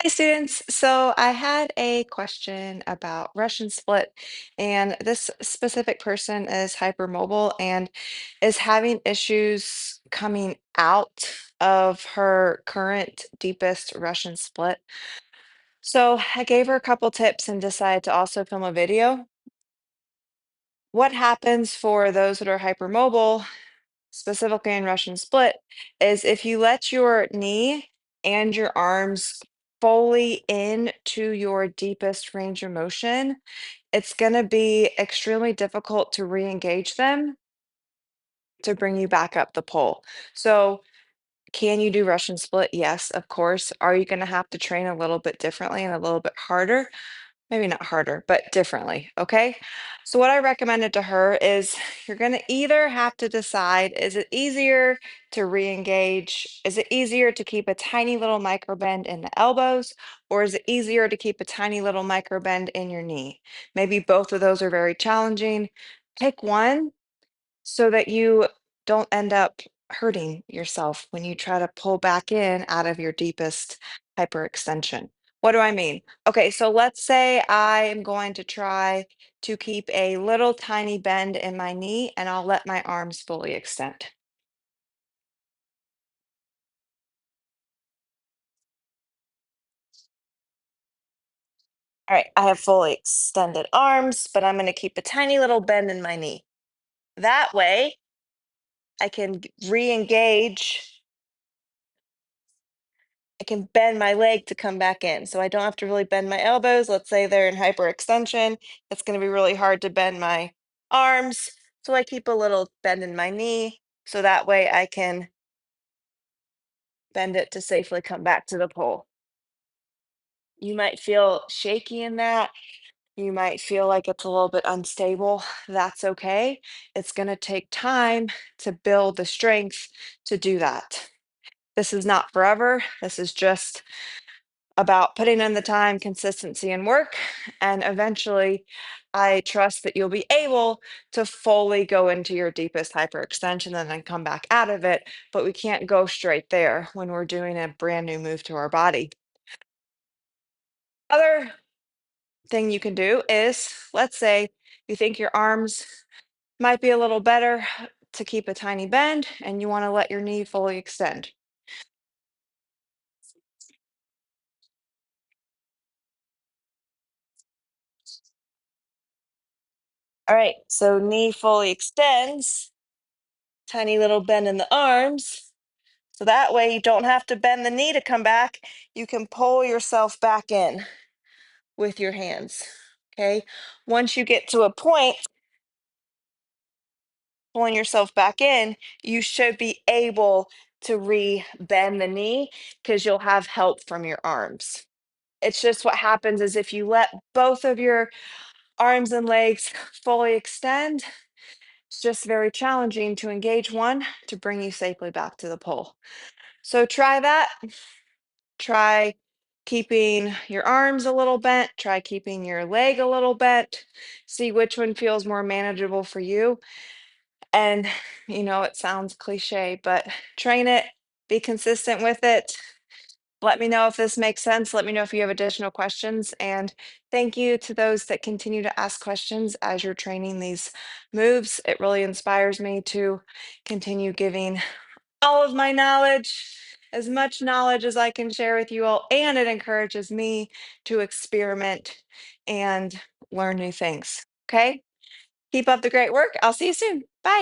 Hi, students. So I had a question about Russian split, and this specific person is hypermobile and is having issues coming out of her current deepest Russian split. So I gave her a couple tips and decided to also film a video. What happens for those that are hypermobile, specifically in Russian split, is if you let your knee and your arms fully into your deepest range of motion, it's going to be extremely difficult to re-engage them to bring you back up the pole. So, can you do Russian split? Yes, of course. Are you going to have to train a little bit differently and a little bit harder? Maybe not harder, but differently. Okay. So, what I recommended to her is you're going to either have to decide, is it easier to re engage? Is it easier to keep a tiny little micro bend in the elbows? Or is it easier to keep a tiny little micro bend in your knee? Maybe both of those are very challenging. Pick one so that you don't end up hurting yourself when you try to pull back in out of your deepest hyperextension. What do I mean? Okay, so let's say I am going to try to keep a little tiny bend in my knee and I'll let my arms fully extend. All right, I have fully extended arms, but I'm going to keep a tiny little bend in my knee. That way, I can re engage. I can bend my leg to come back in. So I don't have to really bend my elbows. Let's say they're in hyperextension. It's going to be really hard to bend my arms. So I keep a little bend in my knee. So that way I can bend it to safely come back to the pole. You might feel shaky in that. You might feel like it's a little bit unstable. That's okay. It's going to take time to build the strength to do that. This is not forever. This is just about putting in the time, consistency, and work. And eventually, I trust that you'll be able to fully go into your deepest hyperextension and then come back out of it. But we can't go straight there when we're doing a brand new move to our body. Other thing you can do is, let's say you think your arms might be a little better to keep a tiny bend and you want to let your knee fully extend. All right, so knee fully extends, tiny little bend in the arms. So that way you don't have to bend the knee to come back. You can pull yourself back in with your hands. Okay. Once you get to a point, pulling yourself back in, you should be able to re-bend the knee because you'll have help from your arms. It's just what happens is if you let both of your arms and legs fully extend, it's just very challenging to engage one to bring you safely back to the pole. So try that. Try keeping your arms a little bent, try keeping your leg a little bent, see which one feels more manageable for you. And, it sounds cliche, but train it, be consistent with it. Let me know if this makes sense. Let me know if you have additional questions. And thank you to those that continue to ask questions as you're training these moves. It really inspires me to continue giving all of my knowledge, as much knowledge as I can share with you all, and it encourages me to experiment and learn new things. Okay? Keep up the great work. I'll see you soon. Bye.